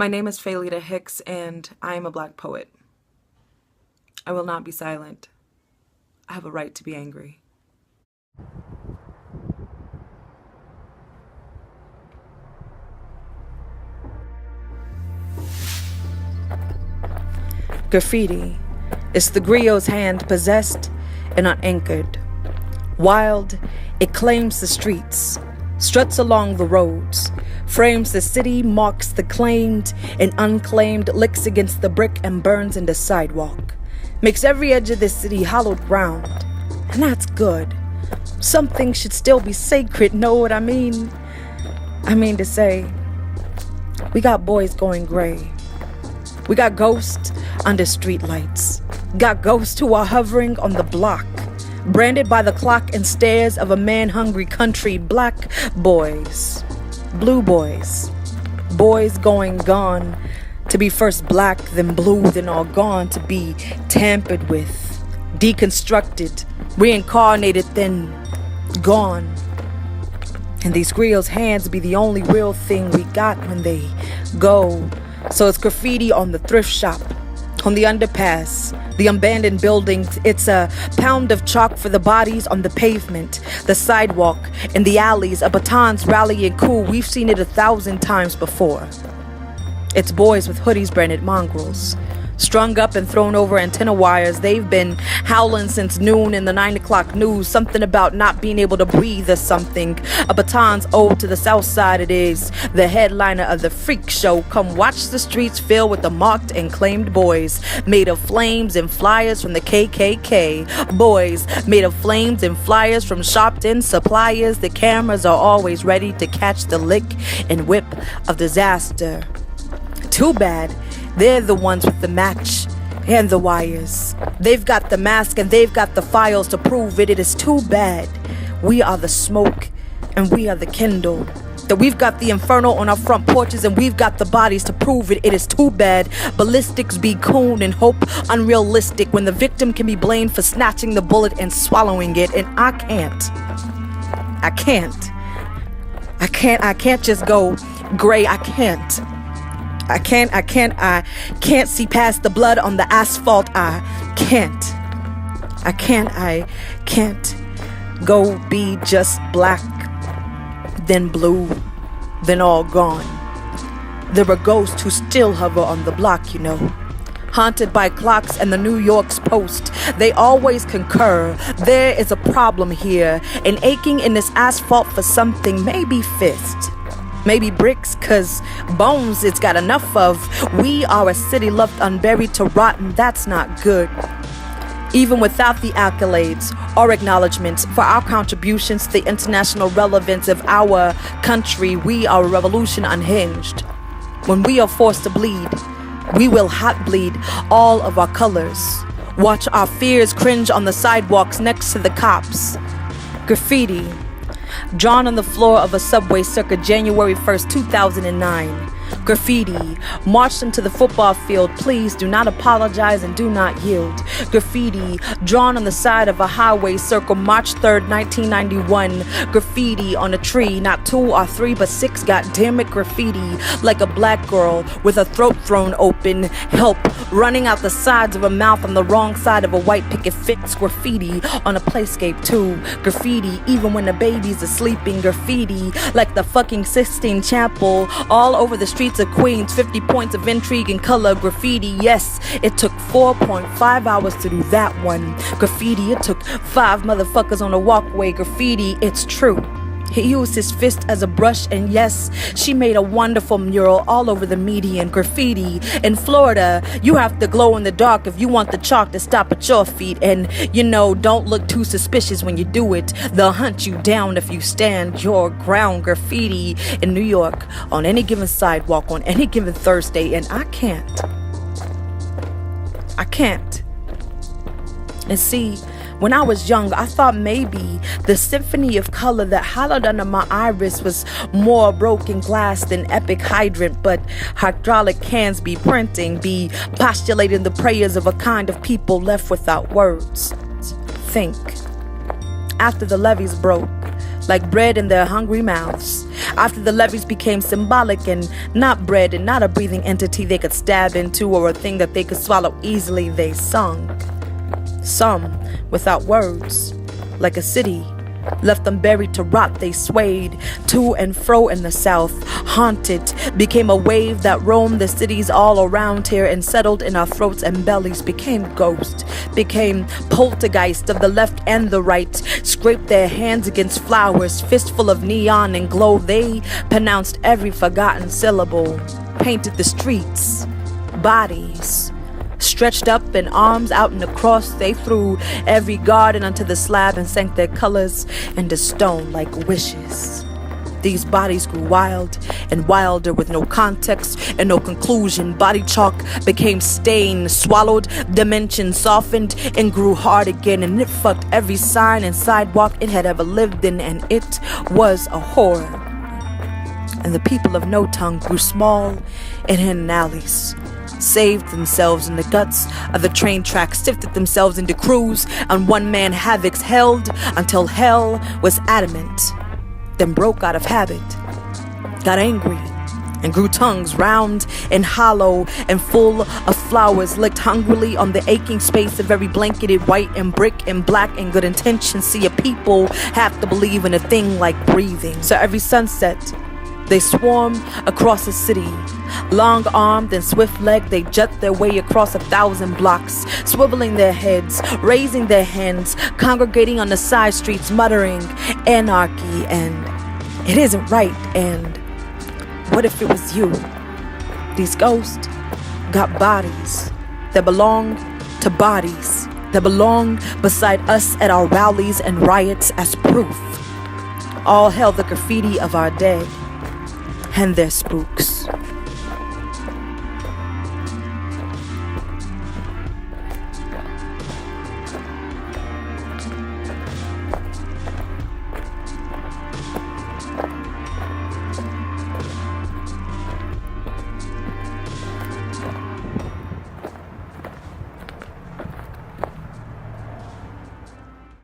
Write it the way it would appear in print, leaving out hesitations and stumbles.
My name is Faylita Hicks, and I am a Black poet. I will not be silent. I have a right to be angry. Graffiti is the griot's hand possessed and unanchored. Wild, it claims the streets, struts along the roads, frames the city, marks the claimed and unclaimed, licks against the brick and burns in the sidewalk, makes every edge of this city hollowed ground. And that's good. Some things should still be sacred, know what I mean? I mean to say, we got boys going gray. We got ghosts under streetlights. Got ghosts who are hovering on the block, branded by the clock and stares of a man-hungry country. Black boys, blue boys, boys going gone, to be first black, then blue, then all gone, to be tampered with, deconstructed, reincarnated, then gone. And these griots' hands be the only real thing we got when they go. So it's graffiti on the thrift shop, on the underpass, the abandoned buildings. It's a pound of chalk for the bodies on the pavement, the sidewalk, in the alleys, a batons rallying cool. We've seen it 1,000 times before. It's boys with hoodies branded mongrels, strung up and thrown over antenna wires. They've been howling since noon in the 9 o'clock news. Something about not being able to breathe or something. A baton's ode to the south side. It is the headliner of the freak show. Come watch the streets fill with the marked and claimed boys, made of flames and flyers from the KKK. Boys made of flames and flyers from Sharpton suppliers. The cameras are always ready to catch the lick and whip of disaster. Too bad they're the ones with the match and the wires. They've got the mask and they've got the files to prove it. It is too bad we are the smoke and we are the kindle. That we've got the inferno on our front porches and we've got the bodies to prove it. It is too bad ballistics be coon and hope unrealistic when the victim can be blamed for snatching the bullet and swallowing it. And I can't just go gray. I can't see past the blood on the asphalt. I can't go be just black, then blue, then all gone. There are ghosts who still hover on the block, you know, haunted by clocks and the New York's Post. They always concur. There is a problem here, and aching in this asphalt for something, maybe fist. Maybe bricks, cause bones it's got enough of. We are a city left unburied to rot, and that's not good. Even without the accolades or acknowledgments for our contributions to the international relevance of our country, we are a revolution unhinged. When we are forced to bleed, we will hot bleed all of our colors. Watch our fears cringe on the sidewalks next to the cops. Graffiti drawn on the floor of a subway circa January 1st, 2009. Graffiti marched into the football field. Please do not apologize and do not yield. Graffiti drawn on the side of a highway circle March 3rd, 1991. Graffiti on a tree, not 2 or 3 but 6, goddammit. Graffiti like a black girl with her throat thrown open, help running out the sides of her mouth on the wrong side of a white picket fence. Graffiti on a playscape too. Graffiti even when the babies are sleeping. Graffiti like the fucking Sistine Chapel all over the streets of Queens. 50 points of intrigue and color. Graffiti, yes, it took 4.5 hours to do that one. Graffiti, it took 5 motherfuckers on a walkway. Graffiti, it's true. He used his fist as a brush, and yes, she made a wonderful mural all over the median. Graffiti in Florida, you have to glow in the dark if you want the chalk to stop at your feet. And you know, don't look too suspicious when you do it. They'll hunt you down if you stand your ground. Graffiti in New York on any given sidewalk on any given Thursday, and I can't. And see, when I was young, I thought maybe the symphony of color that hollowed under my iris was more broken glass than epic hydrant, but hydraulic cans be printing, be postulating the prayers of a kind of people left without words. Think. After the levees broke, like bread in their hungry mouths, After the levees became symbolic and not bread and not a breathing entity they could stab into or a thing that they could swallow easily, they sung. Some without words, like a city left unburied to rot, they swayed to and fro in the south, haunted, became a wave that roamed the cities all around here and settled in our throats and bellies, became ghost, became poltergeist of the left and the right, scraped their hands against flowers, fistful of neon and glow, they pronounced every forgotten syllable, painted the streets, bodies, stretched up and arms out and across, they threw every garden onto the slab and sank their colors into stone like wishes. These bodies grew wild and wilder with no context and no conclusion. Body chalk became stain, swallowed dimension, softened and grew hard again, and it fucked every sign and sidewalk it had ever lived in, and it was a horror. And the people of No Tongue grew small and hidden alleys, saved themselves in the guts of the train tracks, sifted themselves into crews on one-man havocs, held until hell was adamant, then broke out of habit, got angry, and grew tongues round and hollow and full of flowers, licked hungrily on the aching space of every blanketed white and brick and black and good intentions. See, a people have to believe in a thing like breathing. So every sunset, they swarm across the city. Long-armed and swift-legged, they jut their way across 1,000 blocks, swiveling their heads, raising their hands, congregating on the side streets, muttering anarchy and it isn't right and what if it was you? These ghosts got bodies that belong to bodies that belong beside us at our rallies and riots as proof. All hail the graffiti of our dead and their spooks.